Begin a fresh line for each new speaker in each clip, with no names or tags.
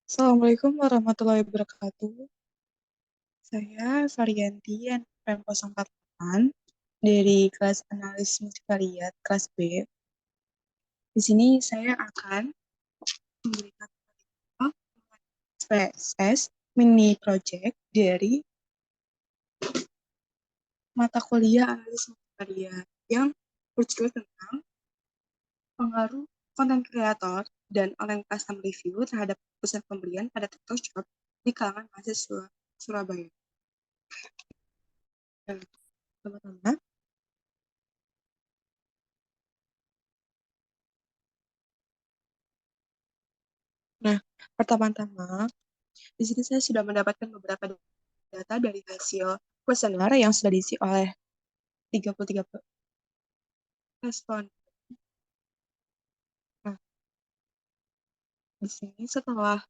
Assalamualaikum warahmatullahi wabarakatuh. Saya Varianti NPM 048 dari kelas analis multivariat kelas B. Di sini saya akan memberikan PSS mini project dari mata kuliah analis multivariat yang berjudul tentang pengaruh konten kreator dan online custom review terhadap pusat pembelian pada TikTok Shop di kalangan mahasiswa Surabaya. Teman-teman, nah, pertama-tama, di sini saya sudah mendapatkan beberapa data dari hasil kuesioner yang sudah diisi oleh 33 respon. Nah, di sini setelah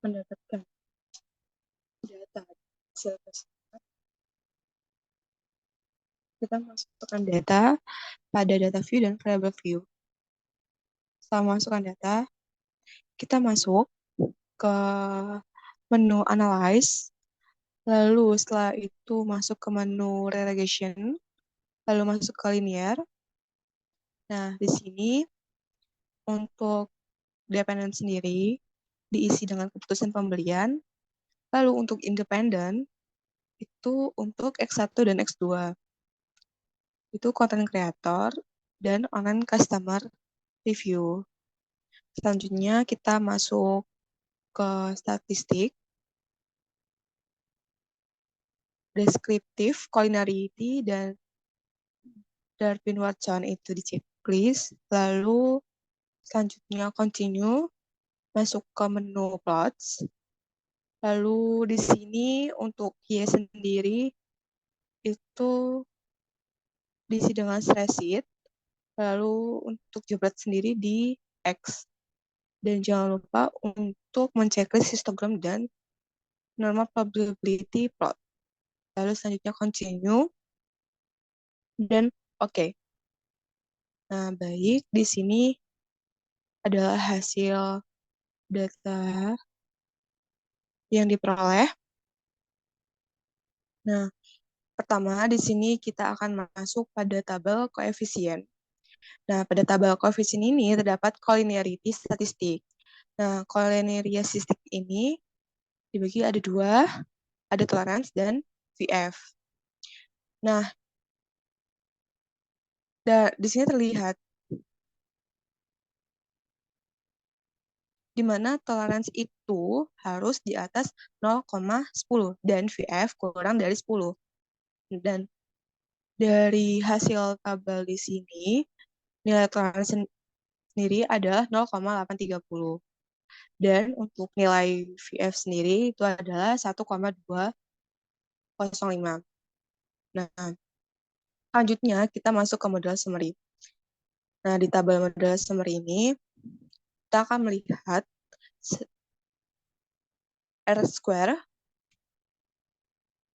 mendapatkan data hasil kuesioner, kita masukkan data pada data view dan variable view. Setelah masukkan data, kita masuk ke menu analyze, lalu setelah itu masuk ke menu relegation, lalu masuk ke linear. Nah, di sini untuk dependent sendiri diisi dengan keputusan pembelian, lalu untuk independen itu untuk X1 dan X2. Itu content creator dan online customer review. Selanjutnya kita masuk ke statistik, deskriptif, culinarity, dan Darwin Watson itu di checklist. Lalu selanjutnya continue, masuk ke menu plots. Lalu di sini untuk Y sendiri itu diisi dengan spreadsheet. Lalu untuk jebret sendiri di X. Dan jangan lupa untuk menceklis histogram dan normal probability plot. Lalu selanjutnya continue dan oke. Nah, baik, di sini adalah hasil data yang diperoleh. Nah, pertama di sini kita akan masuk pada tabel koefisien. Nah, pada tabel koefisien ini terdapat collinearity statistik. Nah, collinearity statistik ini dibagi ada dua, ada tolerance dan VF. Nah, di sini terlihat di mana toleransi itu harus di atas 0,10 dan VF kurang dari 10. Dan dari hasil tabel di sini, nilai toleransi sendiri adalah 0,830. Dan untuk nilai VF sendiri itu adalah 1,205. Nah, selanjutnya kita masuk ke model summary. Nah, di tabel model summary ini, kita akan melihat R square.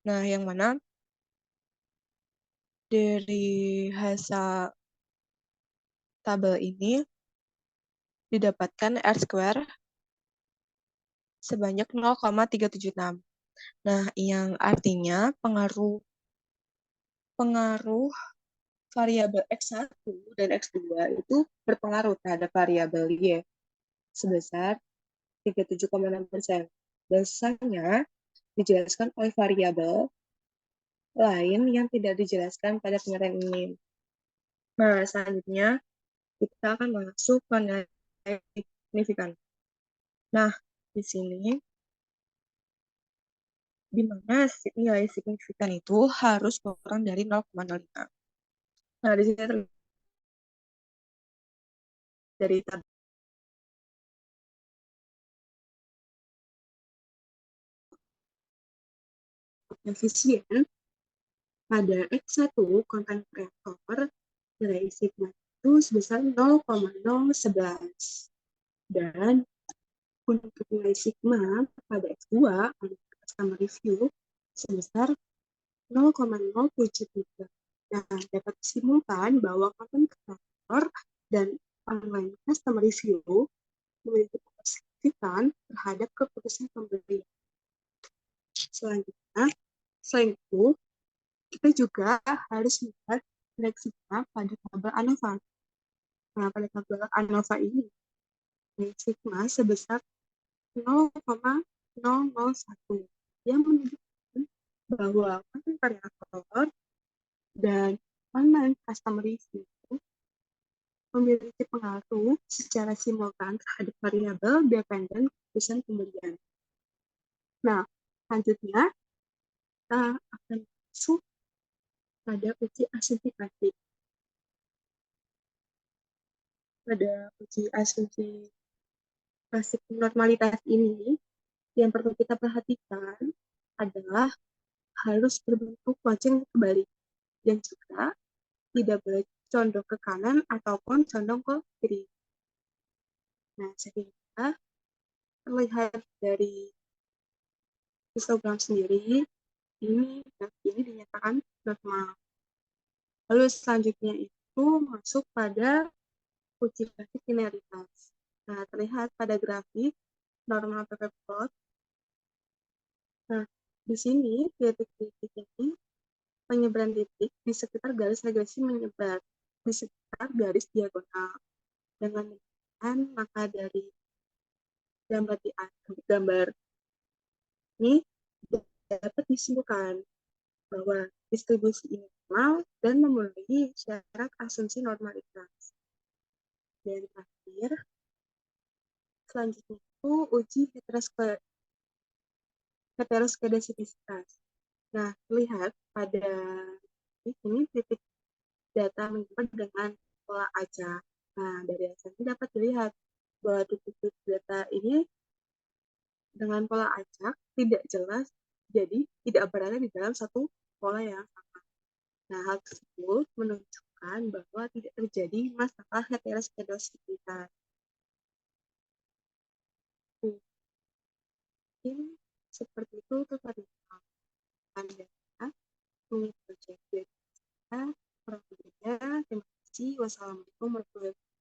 Nah, yang mana dari hasil tabel ini didapatkan R square sebanyak 0,376. Nah, yang artinya pengaruh variabel X1 dan X2 itu berpengaruh terhadap variabel Y sebesar 37,6%. Dan sisanya dijelaskan oleh variabel lain yang tidak dijelaskan pada pengertian ini. Nah, selanjutnya kita akan masuk ke nilai signifikan. Nah, di sini di mana nilai signifikan itu harus kurang dari 0,05. Nah, di sini dari tabel koefisien pada X1 konten kreator nilai sigma itu sebesar 0,011. Dan untuk nilai sigma pada X2 customer review sebesar 0,073. Nah, dapat disimpulkan bahwa konten kreator dan online customer review memiliki
signifikan terhadap keputusan pembeli. Selanjutnya, selain itu, kita juga harus melihat fleksibilitas pada tabel ANOVA. Nah, pada tabel ANOVA ini, sigma sebesar 0,001 yang menunjukkan bahwa konten variator dan online customer review memiliki pengaruh secara simultan terhadap variabel dependen keputusan pembelian. Nah, selanjutnya kita akan masuk pada uji asumsi. Pada uji asumsi klasik normalitas ini, yang perlu kita perhatikan adalah harus berbentuk lonceng kebalik dan juga tidak boleh condong ke kanan ataupun condong ke kiri. Nah, sehingga terlihat dari histogram sendiri, ini dinyatakan normal. Lalu selanjutnya itu masuk pada uji grafik linearitas. Nah, terlihat pada grafik normal PP plot. Nah, di sini titik-titik ini penyebaran titik di sekitar garis regresi menyebar di sekitar garis diagonal. Dengan demikian, maka dari gambar ini dapat disimpulkan bahwa distribusi ini normal dan memenuhi syarat asumsi normalitas. Dan terakhir, selanjutnya itu uji heteroskedasisitas. Nah, lihat pada ini titik data menyebar dengan pola acak. Nah, dari acak ini dapat dilihat bahwa titik-titik data ini dengan pola acak tidak jelas, jadi tidak berada di dalam satu pola yang sama. Nah, hal tersebut menunjukkan bahwa tidak terjadi masalah heteroskedasisitas. Mungkin seperti itu tutorial Anda mengikuti project kita. Terima kasih. Wassalamualaikum warahmatullahi wabarakatuh.